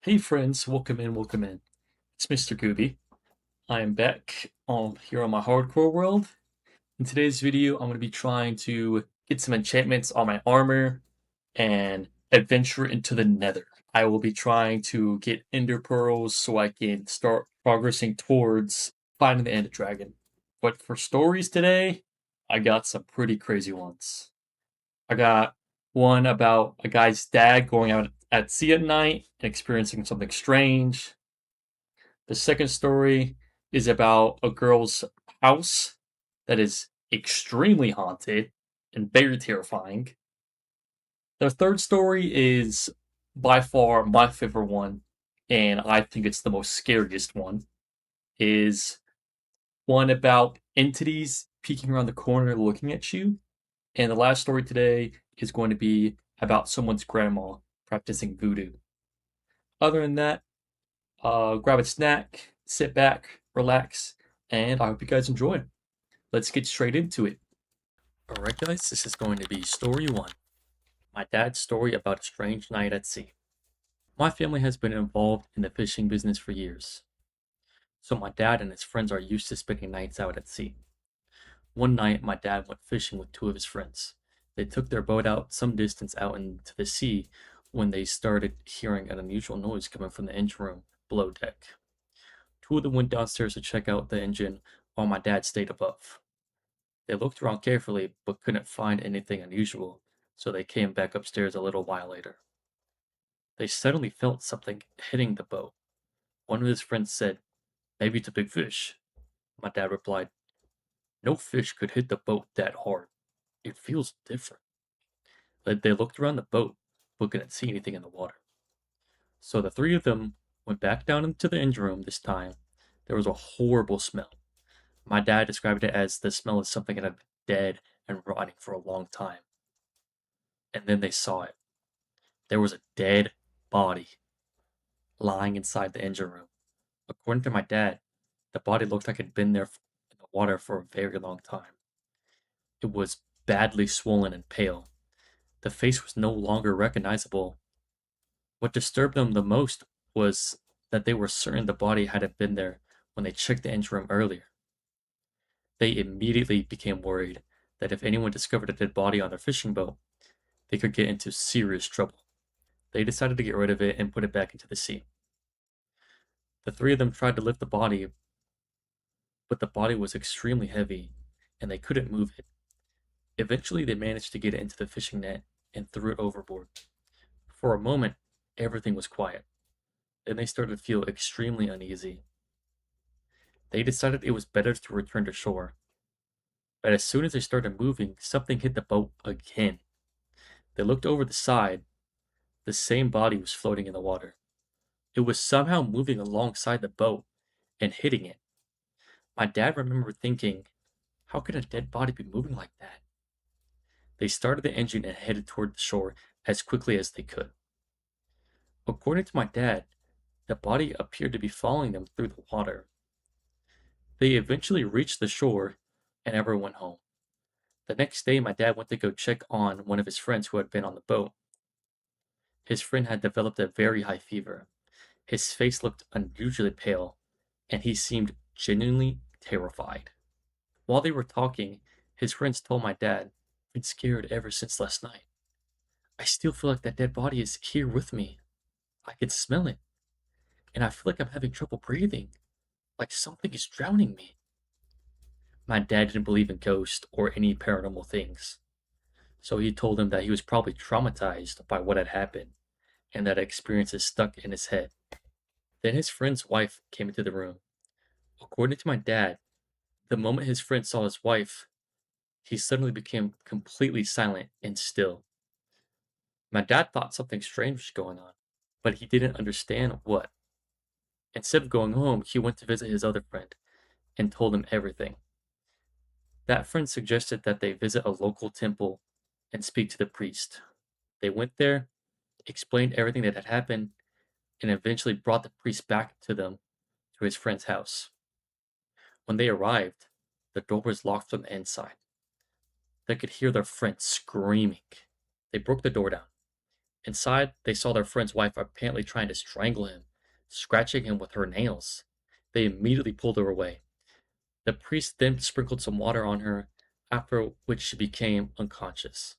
Hey friends, welcome in, welcome in. It's Mr. Gooby. I am back here on my hardcore world. In today's video, I'm going to be trying to get some enchantments on my armor and adventure into the nether. I will be trying to get ender pearls so I can start progressing towards finding the ender dragon. But for stories today, I got some pretty crazy ones. I got one about a guy's dad going out at sea at night and experiencing something strange. The second story is about a girl's house that is extremely haunted and very terrifying. The third story is by far my favorite one, and I think it's the most scariest one, is one about entities peeking around the corner looking at you. And the last story today is going to be about someone's grandma practicing voodoo. Other than that, grab a snack, sit back, relax, and I hope you guys enjoy. Let's get straight into it. Alright, guys, this is going to be story one, my dad's story about a strange night at sea. My family has been involved in the fishing business for years, so my dad and his friends are used to spending nights out at sea. One night, my dad went fishing with two of his friends. They took their boat out some distance out into the sea when they started hearing an unusual noise coming from the engine room below deck. Two of them went downstairs to check out the engine while my dad stayed above. They looked around carefully but couldn't find anything unusual, so they came back upstairs a little while later. They suddenly felt something hitting the boat. One of his friends said, "Maybe it's a big fish." My dad replied, "No fish could hit the boat that hard. It feels different." They looked around the boat but couldn't see anything in the water. So the three of them went back down into the engine room this time. There was a horrible smell. My dad described it as the smell of something that had been dead and rotting for a long time. And then they saw it. There was a dead body lying inside the engine room. According to my dad, the body looked like it had been there in the water for a very long time. It was badly swollen and pale. The face was no longer recognizable. What disturbed them the most was that they were certain the body hadn't been there when they checked the engine room earlier. They immediately became worried that if anyone discovered a dead body on their fishing boat, they could get into serious trouble. They decided to get rid of it and put it back into the sea. The three of them tried to lift the body, but the body was extremely heavy and they couldn't move it. Eventually, they managed to get it into the fishing net and threw it overboard. For a moment, everything was quiet. Then they started to feel extremely uneasy. They decided it was better to return to shore. But as soon as they started moving, something hit the boat again. They looked over the side. The same body was floating in the water. It was somehow moving alongside the boat and hitting it. My dad remembered thinking, how could a dead body be moving like that? They started the engine and headed toward the shore as quickly as they could. According to my dad, the body appeared to be following them through the water. They eventually reached the shore and everyone went home. The next day, my dad went to go check on one of his friends who had been on the boat. His friend had developed a very high fever. His face looked unusually pale, and he seemed genuinely terrified. While they were talking, his friends told my dad, "I've been scared ever since last night. I still feel like that dead body is here with me. I can smell it, and I feel like I'm having trouble breathing, like something is drowning me." My dad didn't believe in ghosts or any paranormal things, so he told him that he was probably traumatized by what had happened and that experience is stuck in his head. Then his friend's wife came into the room. According to my dad, the moment his friend saw his wife, he suddenly became completely silent and still. My dad thought something strange was going on, but he didn't understand what. Instead of going home, he went to visit his other friend and told him everything. That friend suggested that they visit a local temple and speak to the priest. They went there, explained everything that had happened, and eventually brought the priest back to them to his friend's house. When they arrived, the door was locked from the inside. They could hear their friend screaming. They broke the door down. Inside, they saw their friend's wife apparently trying to strangle him, scratching him with her nails. They immediately pulled her away. The priest then sprinkled some water on her, after which she became unconscious.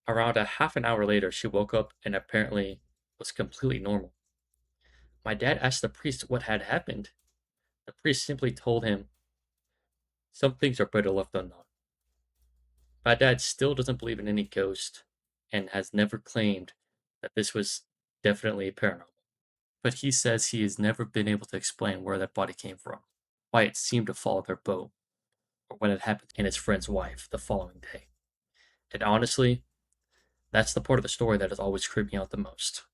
Around a half an hour later, she woke up and apparently was completely normal. My dad asked the priest what had happened. The priest simply told him, "Some things are better left unknown." My dad still doesn't believe in any ghost and has never claimed that this was definitely paranormal. But he says he has never been able to explain where that body came from, why it seemed to follow their boat, or what had happened in his friend's wife the following day. And honestly, that's the part of the story that has always creeped me out the most.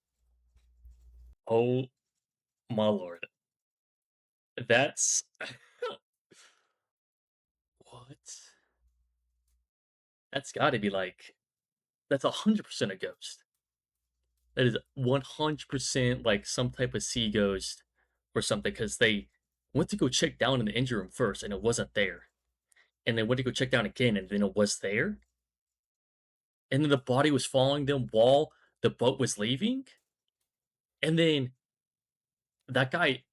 Oh my lord. That's what? That's gotta be like that's 100% a ghost. That is 100% like some type of sea ghost or something because they went to go check down in the engine room first and it wasn't there. And they went to go check down again and then it was there. And then the body was following them while the boat was leaving. And then that guy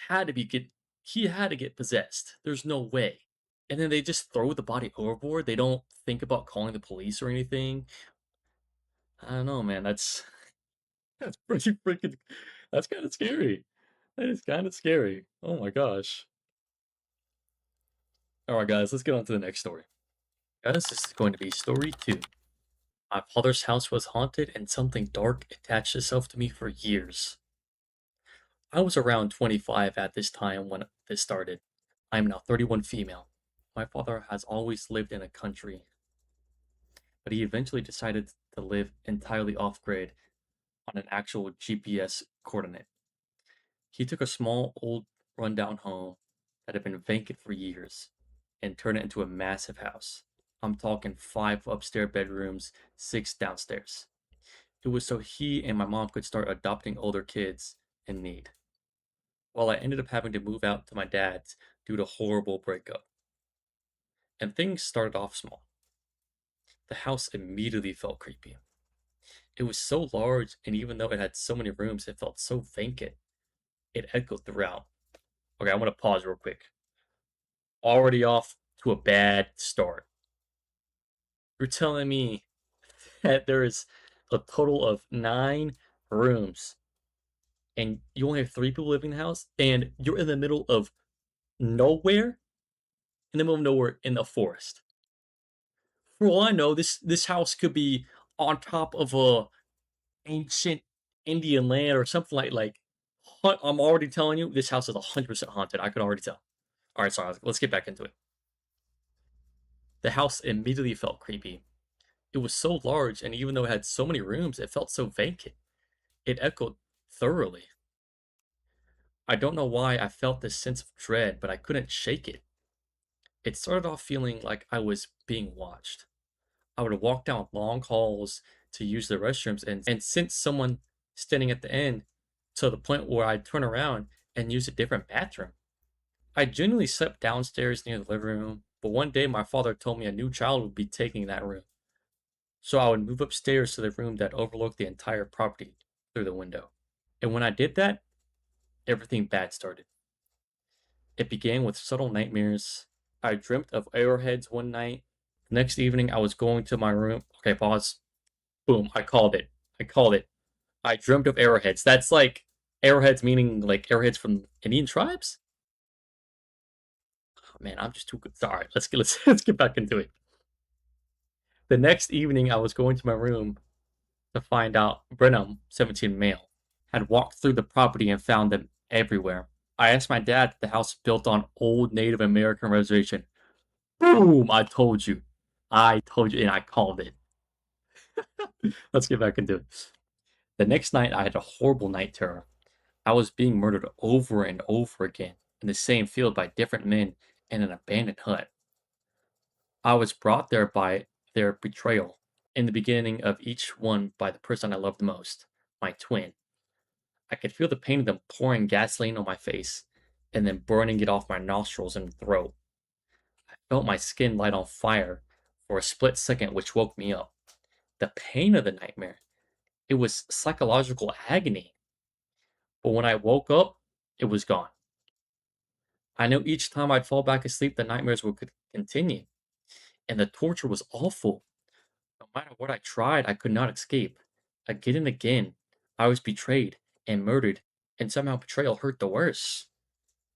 had to be get he had to get possessed. There's no way. And then they just throw the body overboard. They don't think about calling the police or anything. I don't know, man. That's pretty freaking that's kind of scary. That is kind of scary. Oh my gosh. All right, guys, let's get on to the next story. Guys, this is going to be story 2. My father's house was haunted and something dark attached itself to me for years. I was around 25 at this time when this started. I am now 31 female. My father has always lived in a country, but he eventually decided to live entirely off grid on an actual GPS coordinate. He took a small, old, rundown home that had been vacant for years and turned it into a massive house. I'm talking 5 upstairs bedrooms, 6 downstairs. It was so he and my mom could start adopting older kids in need. Well, I ended up having to move out to my dad's due to horrible breakup. And things started off small. The house immediately felt creepy. It was so large, and even though it had so many rooms, it felt so vacant. It echoed throughout. Okay, I'm gonna pause real quick. Already off to a bad start. You're telling me that there is a total of 9 rooms, and you only have 3 people living in the house, and you're in the middle of nowhere? In the middle of nowhere in the forest. For all I know, this house could be on top of a ancient Indian land or something like. I'm already telling you, this house is 100% haunted. I could already tell. All right, sorry. Let's get back into it. The house immediately felt creepy. It was so large, and even though it had so many rooms, it felt so vacant. It echoed thoroughly. I don't know why I felt this sense of dread, but I couldn't shake it. It started off feeling like I was being watched. I would walk down long halls to use the restrooms and sense someone standing at the end to the point where I'd turn around and use a different bathroom. I genuinely slept downstairs near the living room, but one day my father told me a new child would be taking that room. So I would move upstairs to the room that overlooked the entire property through the window. And when I did that, everything bad started. It began with subtle nightmares. I dreamt of arrowheads one night. The next evening, I was going to my room. Okay, pause. Boom, I called it. I called it. I dreamt of arrowheads. That's like arrowheads meaning like arrowheads from Indian tribes? Oh, man, I'm just too good. Sorry, let's get back into it. The next evening, I was going to my room to find out Brenham, 17 male, had walked through the property and found them everywhere. I asked my dad if the house built on old Native American reservation. Boom! I told you. I told you, and I called it. Let's get back into it. The next night, I had a horrible night terror. I was being murdered over and over again in the same field by different men in an abandoned hut. I was brought there by their betrayal, in the beginning of each one by the person I loved most, my twin. I could feel the pain of them pouring gasoline on my face and then burning it off my nostrils and throat. I felt my skin light on fire for a split second, which woke me up. the pain of the nightmare. It was psychological agony. But when I woke up, it was gone. I knew each time I'd fall back asleep, the nightmares would continue, and the torture was awful. No matter what I tried, I could not escape. Again and again, I was betrayed and murdered, and somehow betrayal hurt the worse.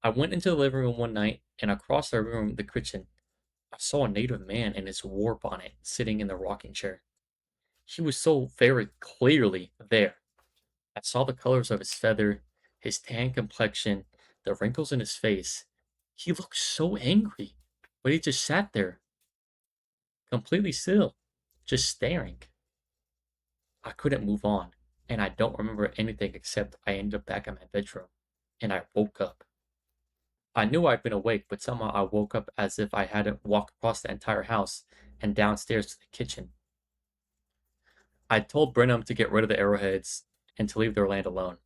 I went into the living room one night, and across the room, the kitchen, I saw a native man in his war bonnet sitting in the rocking chair. He was so very clearly there. I saw the colors of his feather, his tan complexion, the wrinkles in his face. He looked so angry, but he just sat there, completely still, just staring. I couldn't move on, and I don't remember anything except I ended up back in my bedroom, and I woke up. I knew I'd been awake, but somehow I woke up as if I hadn't walked across the entire house and downstairs to the kitchen. I told Brenham to get rid of the arrowheads and to leave their land alone,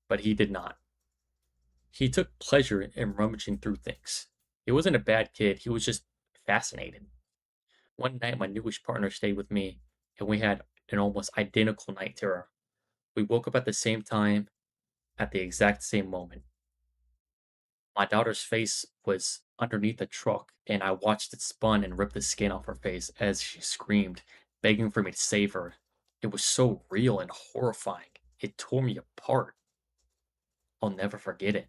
but he did not. He took pleasure in rummaging through things. He wasn't a bad kid, he was just fascinated. One night, my newish partner stayed with me, and we had an almost identical night terror. We woke up at the same time, at the exact same moment. My daughter's face was underneath the truck, and I watched it spun and rip the skin off her face as she screamed, begging for me to save her. It was so real and horrifying. It tore me apart. I'll never forget it.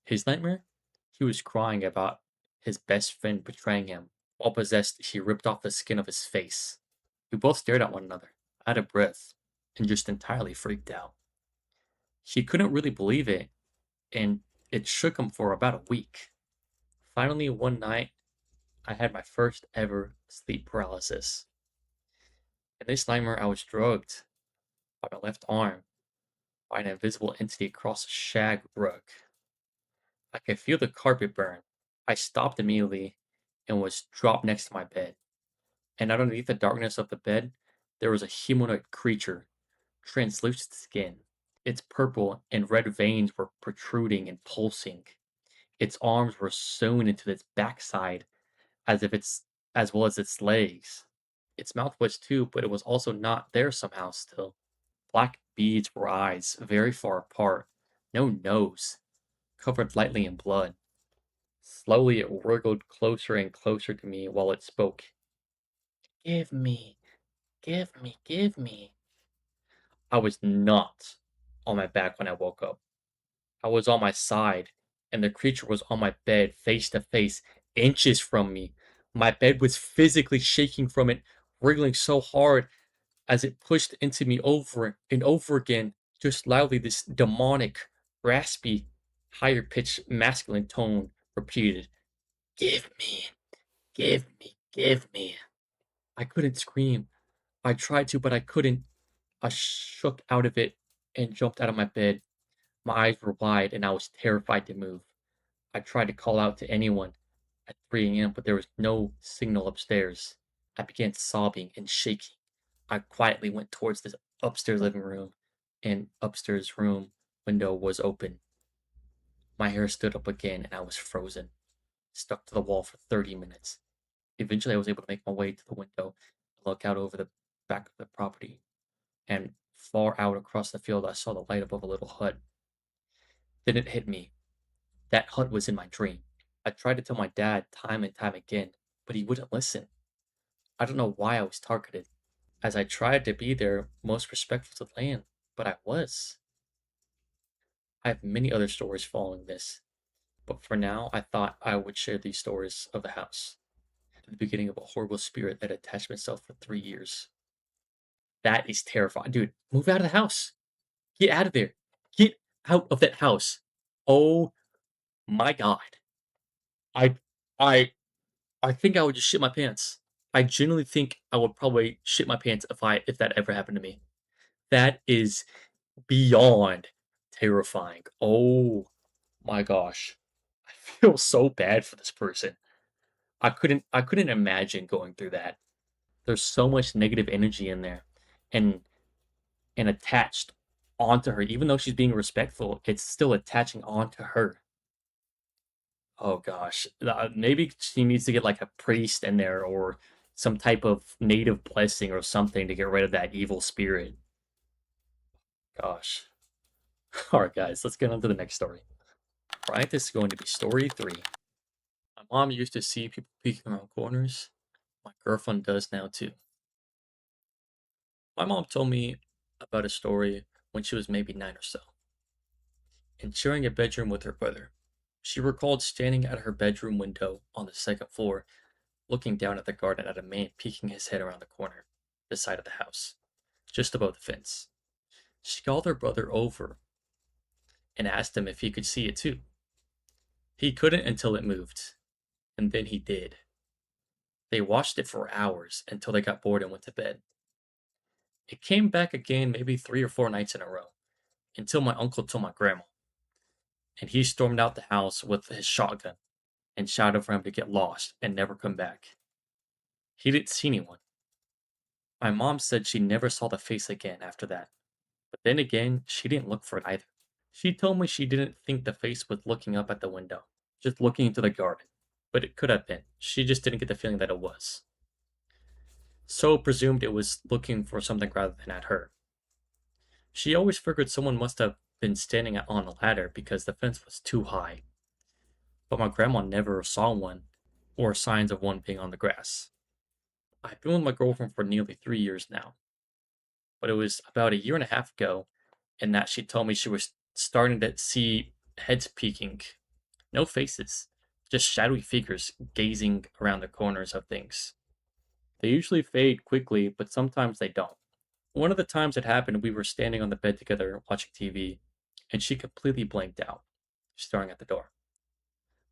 His nightmare? He was crying about his best friend betraying him. While possessed, he ripped off the skin of his face. We both stared at one another, out of breath, and just entirely freaked out. He couldn't really believe it, and it shook him for about a week. Finally, one night, I had my first ever sleep paralysis. In this nightmare, I was drugged by my left arm by an invisible entity across a shag rug. I could feel the carpet burn. I stopped immediately and was dropped next to my bed. And underneath the darkness of the bed, there was a humanoid creature, translucent skin. Its purple and red veins were protruding and pulsing. Its arms were sewn into its backside as well as its legs. Its mouth was too, but it was also not there somehow still. Black beads were eyes, very far apart, no nose, covered lightly in blood. Slowly it wriggled closer and closer to me while it spoke. Give me, give me, give me. I was not on my back when I woke up. I was on my side, and the creature was on my bed, face to face, inches from me. My bed was physically shaking from it, wriggling so hard as it pushed into me over and over again, just loudly. This demonic, raspy, higher pitched masculine tone repeated, Give me, give me, give me. I couldn't scream. I tried to, but I couldn't. I shook out of it and jumped out of my bed. My eyes were wide and I was terrified to move. I tried to call out to anyone at 3 a.m., but there was no signal upstairs. I began sobbing and shaking. I quietly went towards the upstairs living room, and upstairs room window was open. My hair stood up again and I was frozen, stuck to the wall for 30 minutes. Eventually, I was able to make my way to the window and look out over the back of the property. And far out across the field, I saw the light above a little hut. Then it hit me. That hut was in my dream. I tried to tell my dad time and time again, but he wouldn't listen. I don't know why I was targeted, as I tried to be their most respectful to the land, but I was. I have many other stories following this, but for now, I thought I would share these stories of the house, the beginning of a horrible spirit that attached myself for 3 years. That is terrifying. Dude, move out of the house. Get out of there. Get out of that house. Oh my God. I I I think I would just shit my pants. I genuinely think I would probably shit my pants if that ever happened to me. That is beyond terrifying. Oh my gosh. I feel so bad for this person. I couldn't imagine going through that. There's so much negative energy in there and and attached onto her. Even though she's being respectful, it's still attaching onto her. Oh gosh, maybe she needs to get like a priest in there or some type of native blessing or something to get rid of that evil spirit. Gosh. Alright, guys, let's get on to the next story. Alright, this is going to be story 3. My mom used to see people peeking around corners. My girlfriend does now too. My mom told me about a story when she was maybe 9 or so, and sharing a bedroom with her brother. She recalled standing at her bedroom window on the second floor, looking down at the garden at a man peeking his head around the corner, the side of the house, just above the fence. She called her brother over and asked him if he could see it too. He couldn't until it moved, and then he did. They watched it for hours until they got bored and went to bed. It came back again maybe 3 or 4 nights in a row, until my uncle told my grandma, and he stormed out the house with his shotgun and shouted for him to get lost and never come back. He didn't see anyone. My mom said she never saw the face again after that, but then again, she didn't look for it either. She told me she didn't think the face was looking up at the window, just looking into the garden, but it could have been. She just didn't get the feeling that it was. So presumed it was looking for something rather than at her. She always figured someone must have been standing on a ladder because the fence was too high, but my grandma never saw one or signs of one being on the grass. I've been with my girlfriend for nearly 3 years now, but it was about a year and a half ago, and that she told me she was starting to see heads peeking. No faces, just shadowy figures gazing around the corners of things. They usually fade quickly, but sometimes they don't. One of the times it happened, we were standing on the bed together watching TV, and she completely blanked out, staring at the door.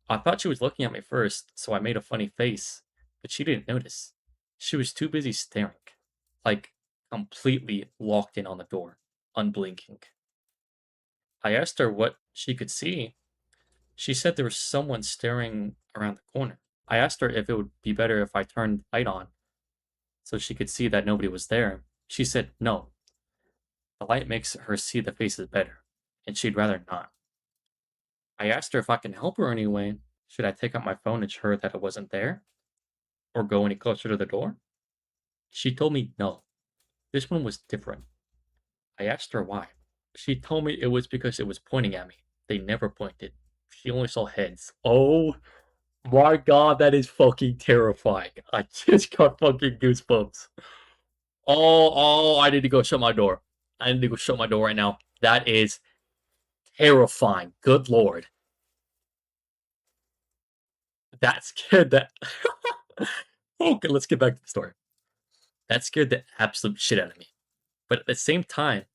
I thought she was looking at me first, so I made a funny face, but she didn't notice. She was too busy staring, like completely locked in on the door, unblinking. I asked her what she could see. She said there was someone staring around the corner. I asked her if it would be better if I turned the light on so she could see that nobody was there. She said no. The light makes her see the faces better, and she'd rather not. I asked her if I can help her anyway. Should I take out my phone and show her that it wasn't there? Or go any closer to the door? She told me no. This one was different. I asked her why. She told me it was because it was pointing at me. They never pointed. She only saw heads. Oh my god, that is fucking terrifying. I just got fucking goosebumps. I need to go shut my door. I need to go shut my door right now. That is terrifying. Good lord. That scared that. Okay, let's get back to the story. That scared the absolute shit out of me. But at the same time,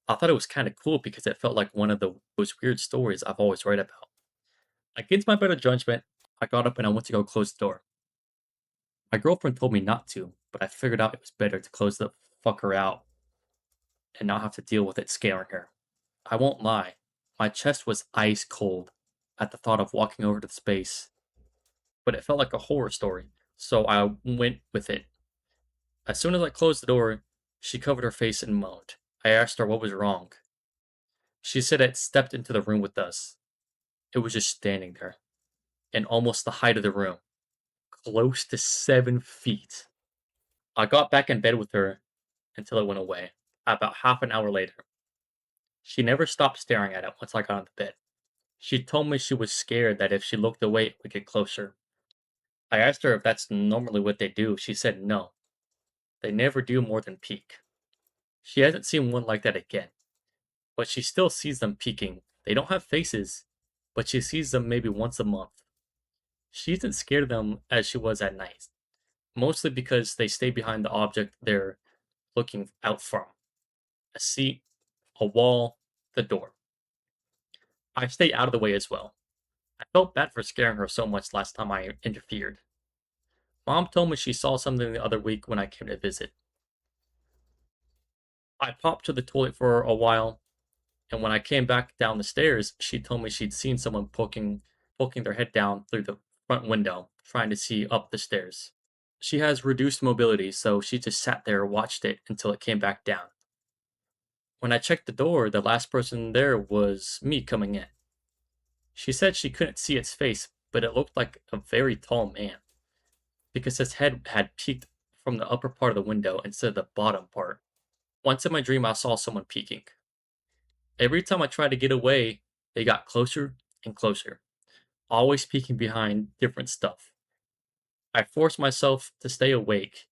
I thought it was kind of cool because it felt like one of those weird stories I've always read about. Against my better judgment, I got up and I went to go close the door. My girlfriend told me not to, but I figured out it was better to close the fucker out and not have to deal with it scaring her. I won't lie, my chest was ice cold at the thought of walking over to the space, but it felt like a horror story, so I went with it. As soon as I closed the door, she covered her face and moaned. I asked her what was wrong. She said it stepped into the room with us. It was just standing there, in almost the height of the room, close to 7 feet. I got back in bed with her until it went away, about half an hour later. She never stopped staring at it once I got on the bed. She told me she was scared that if she looked away, it would get closer. I asked her if that's normally what they do. She said no. They never do more than peek. She hasn't seen one like that again, but she still sees them peeking. They don't have faces, but she sees them maybe once a month. She isn't scared of them as she was at night, mostly because they stay behind the object they're looking out from: a seat, a wall, the door. I stay out of the way as well. I felt bad for scaring her so much last time I interfered. Mom told me she saw something the other week when I came to visit. I popped to the toilet for a while, and when I came back down the stairs, she told me she'd seen someone poking their head down through the front window, trying to see up the stairs. She has reduced mobility, so she just sat there and watched it until it came back down. When I checked the door, the last person there was me coming in. She said she couldn't see its face, but it looked like a very tall man, because his head had peeked from the upper part of the window instead of the bottom part. Once in my dream, I saw someone peeking. Every time I tried to get away, they got closer and closer, always peeking behind different stuff. I forced myself to stay awake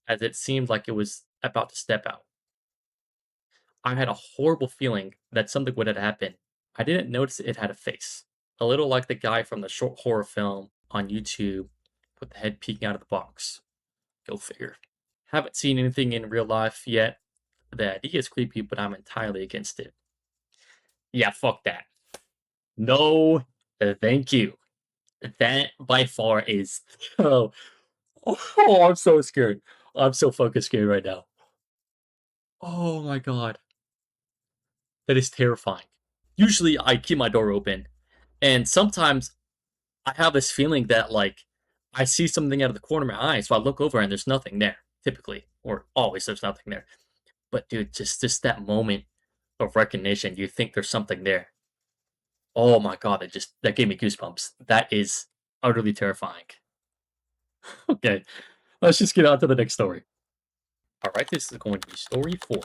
as it seemed like it was about to step out. I had a horrible feeling that something would have happened. I didn't notice it had a face, a little like the guy from the short horror film on YouTube with the head peeking out of the box. Go figure. Haven't seen anything in real life yet. The idea is creepy, but I'm entirely against it. Yeah, fuck that. No, thank you. That by far is. Oh, oh, I'm so scared. I'm so fucking scared right now. Oh my god. That is terrifying. Usually I keep my door open, and sometimes I have this feeling that like I see something out of the corner of my eye, so I look over and there's nothing there. Typically, or always, there's nothing there. But dude, just that moment of recognition, you think there's something there. Oh my god, that gave me goosebumps. That is utterly terrifying. Okay, let's just get on to the next story. All right, this is going to be story 4.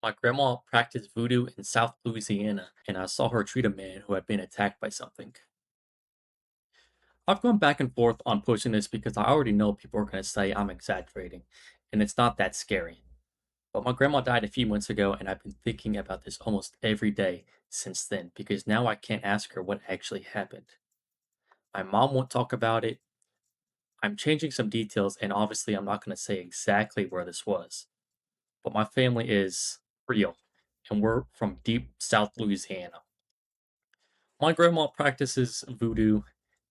My grandma practiced voodoo in South Louisiana, and I saw her treat a man who had been attacked by something. I've gone back and forth on pushing this because I already know people are going to say I'm exaggerating, and it's not that scary. But my grandma died a few months ago, and I've been thinking about this almost every day since then because now I can't ask her what actually happened. My mom won't talk about it. I'm changing some details, and obviously, I'm not going to say exactly where this was. But my family is real, and we're from deep South Louisiana. My grandma practices voodoo,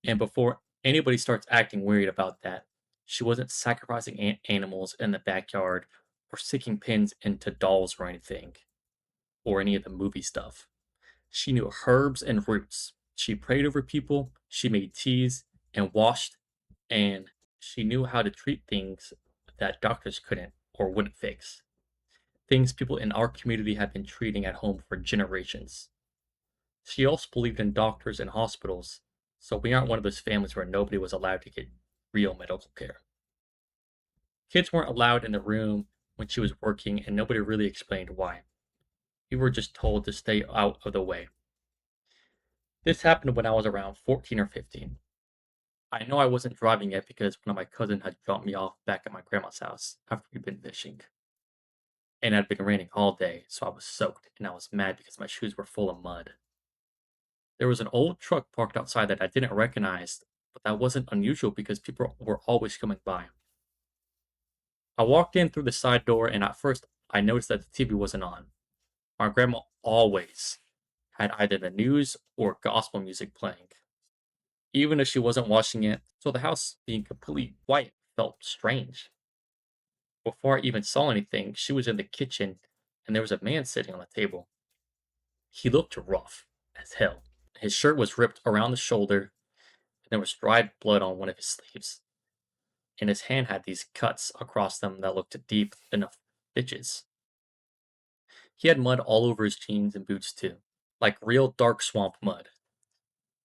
and before anybody starts acting weird about that, she wasn't sacrificing animals in the backyard or sticking pins into dolls or anything, or any of the movie stuff. She knew herbs and roots. She prayed over people, she made teas and washed, and she knew how to treat things that doctors couldn't or wouldn't fix. Things people in our community have been treating at home for generations. She also believed in doctors and hospitals, so we aren't one of those families where nobody was allowed to get real medical care. Kids weren't allowed in the room when she was working, and nobody really explained why. We were just told to stay out of the way. This happened when I was around 14 or 15. I know I wasn't driving yet because one of my cousins had dropped me off back at my grandma's house after we'd been fishing. And it had been raining all day, so I was soaked, and I was mad because my shoes were full of mud. There was an old truck parked outside that I didn't recognize, but that wasn't unusual because people were always coming by. I walked in through the side door, and at first I noticed that the TV wasn't on. My grandma always had either the news or gospel music playing, even if she wasn't watching it, so the house being completely quiet felt strange. Before I even saw anything, she was in the kitchen, and there was a man sitting on the table. He looked rough as hell. His shirt was ripped around the shoulder, and there was dried blood on one of his sleeves, and his hand had these cuts across them that looked deep enough stitches. He had mud all over his jeans and boots too, like real dark swamp mud.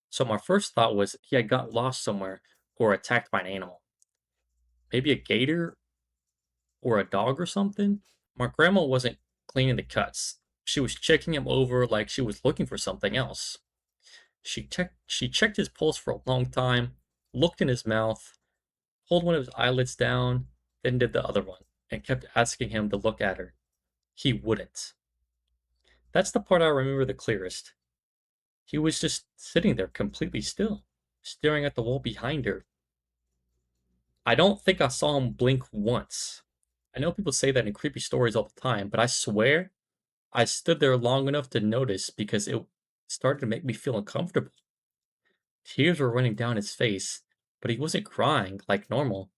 So my first thought was he had got lost somewhere or attacked by an animal. Maybe a gator or a dog or something? My grandma wasn't cleaning the cuts. She was checking him over like she was looking for something else. She checked his pulse for a long time, looked in his mouth, pulled one of his eyelids down, then did the other one, and kept asking him to look at her. He wouldn't. That's the part I remember the clearest. He was just sitting there completely still, staring at the wall behind her. I don't think I saw him blink once. I know people say that in creepy stories all the time, but I swear I stood there long enough to notice because it started to make me feel uncomfortable. Tears were running down his face, but he wasn't crying like normal.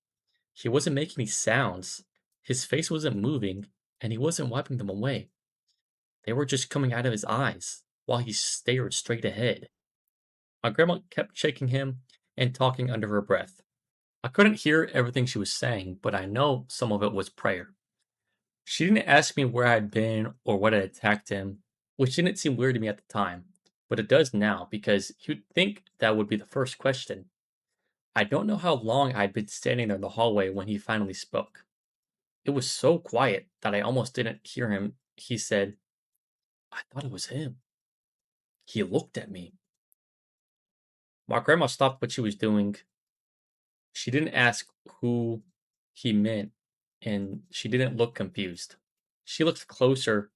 He wasn't making any sounds. His face wasn't moving, and he wasn't wiping them away. They were just coming out of his eyes while he stared straight ahead. My grandma kept shaking him and talking under her breath. I couldn't hear everything she was saying, but I know some of it was prayer. She didn't ask me where I had been or what had attacked him, which didn't seem weird to me at the time, but it does now because you'd think that would be the first question. I don't know how long I'd been standing there in the hallway when he finally spoke. It was so quiet that I almost didn't hear him. He said, I thought it was him. He looked at me. My grandma stopped what she was doing. She didn't ask who he meant, and she didn't look confused. She looked closer.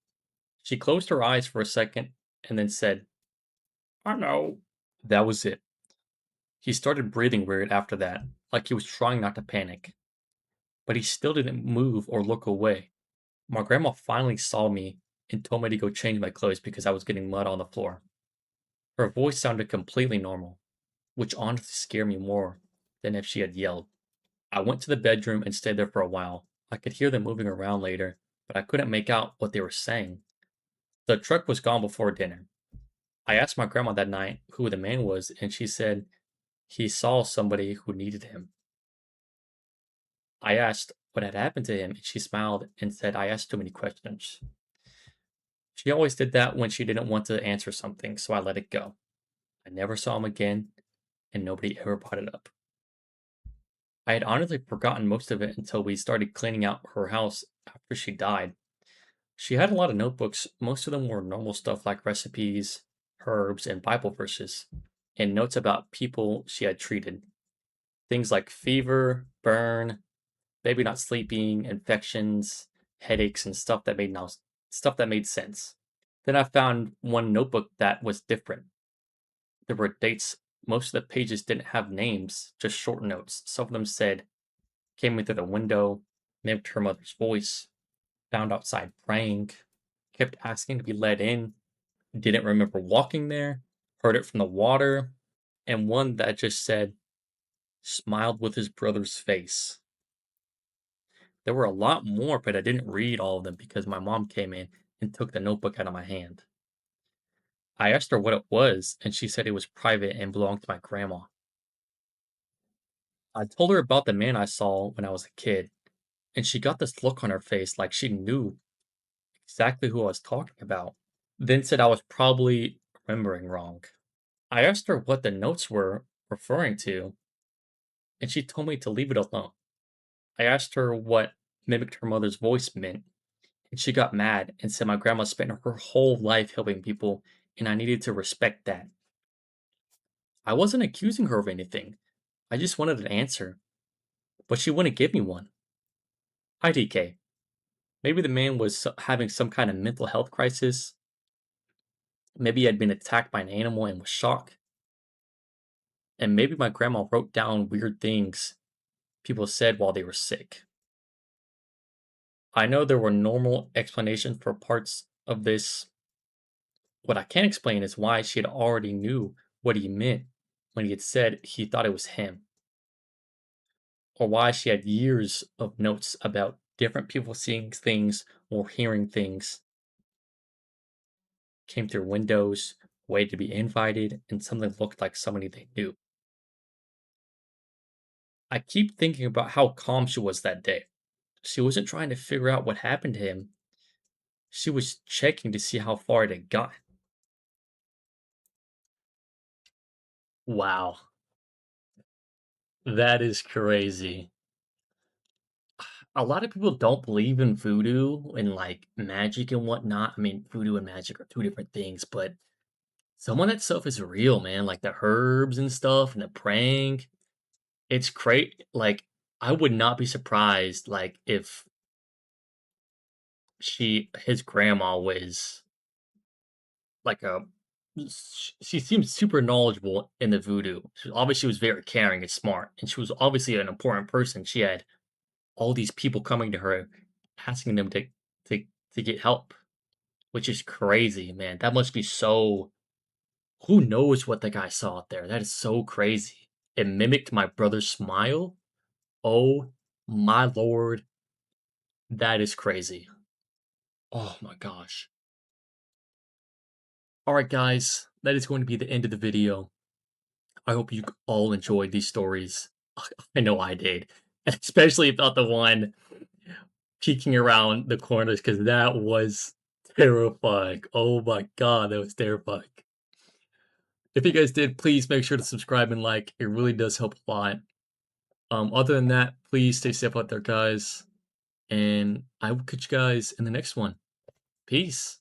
She closed her eyes for a second and then said, I know. That was it. He started breathing weird after that, like he was trying not to panic, but he still didn't move or look away. My grandma finally saw me and told me to go change my clothes because I was getting mud on the floor. Her voice sounded completely normal, which honestly scared me more than if she had yelled. I went to the bedroom and stayed there for a while. I could hear them moving around later, but I couldn't make out what they were saying. The truck was gone before dinner. I asked my grandma that night who the man was, and she said he saw somebody who needed him. I asked what had happened to him, and she smiled and said I asked too many questions. She always did that when she didn't want to answer something, so I let it go. I never saw him again, and nobody ever brought it up. I had honestly forgotten most of it until we started cleaning out her house after she died. She had a lot of notebooks. Most of them were normal stuff like recipes, herbs, and Bible verses, and notes about people she had treated. Things like fever, burn, baby not sleeping, infections, headaches, and stuff that made sense. Then I found one notebook that was different. There were dates. Most of the pages didn't have names, just short notes. Some of them said, came in through the window, mimicked her mother's voice, found outside praying, kept asking to be let in, didn't remember walking there, heard it from the water, and one that just said, smiled with his brother's face. There were a lot more, but I didn't read all of them because my mom came in and took the notebook out of my hand. I asked her what it was, and she said it was private and belonged to my grandma. I told her about the man I saw when I was a kid, and she got this look on her face like she knew exactly who I was talking about, then said I was probably remembering wrong. I asked her what the notes were referring to, and she told me to leave it alone. I asked her what mimicked her mother's voice meant, and she got mad and said my grandma spent her whole life helping people, and I needed to respect that. I wasn't accusing her of anything. I just wanted an answer, but she wouldn't give me one. IDK. Maybe the man was having some kind of mental health crisis. Maybe he had been attacked by an animal and was shocked. And maybe my grandma wrote down weird things people said while they were sick. I know there were normal explanations for parts of this. What I can't explain is why she had already knew what he meant when he had said he thought it was him, or why she had years of notes about different people seeing things or hearing things, came through windows, waited to be invited, and something looked like somebody they knew. I keep thinking about how calm she was that day. She wasn't trying to figure out what happened to him. She was checking to see how far it had gotten. Wow, that is crazy. A lot of people don't believe in voodoo and like magic and whatnot. I mean, voodoo and magic are two different things, but some of that stuff is real, man. Like the herbs and stuff and the praying. It's great. Like, I would not be surprised, like, if his grandma was like she seems super knowledgeable in the voodoo. She was very caring and smart, and she was obviously an important person. She had all these people coming to her, asking them to to get help, which is crazy, man. That must be so. Who knows what the guy saw out there? That is so crazy. It mimicked my brother's smile. Oh my lord, that is crazy. Oh my gosh. All right, guys, that is going to be the end of the video. I hope you all enjoyed these stories. I know I did, especially about the one peeking around the corners because that was terrifying. Oh my god, that was terrifying. If you guys did, please make sure to subscribe and like. It really does help a lot. Other than that, please stay safe out there, guys. And I will catch you guys in the next one. Peace.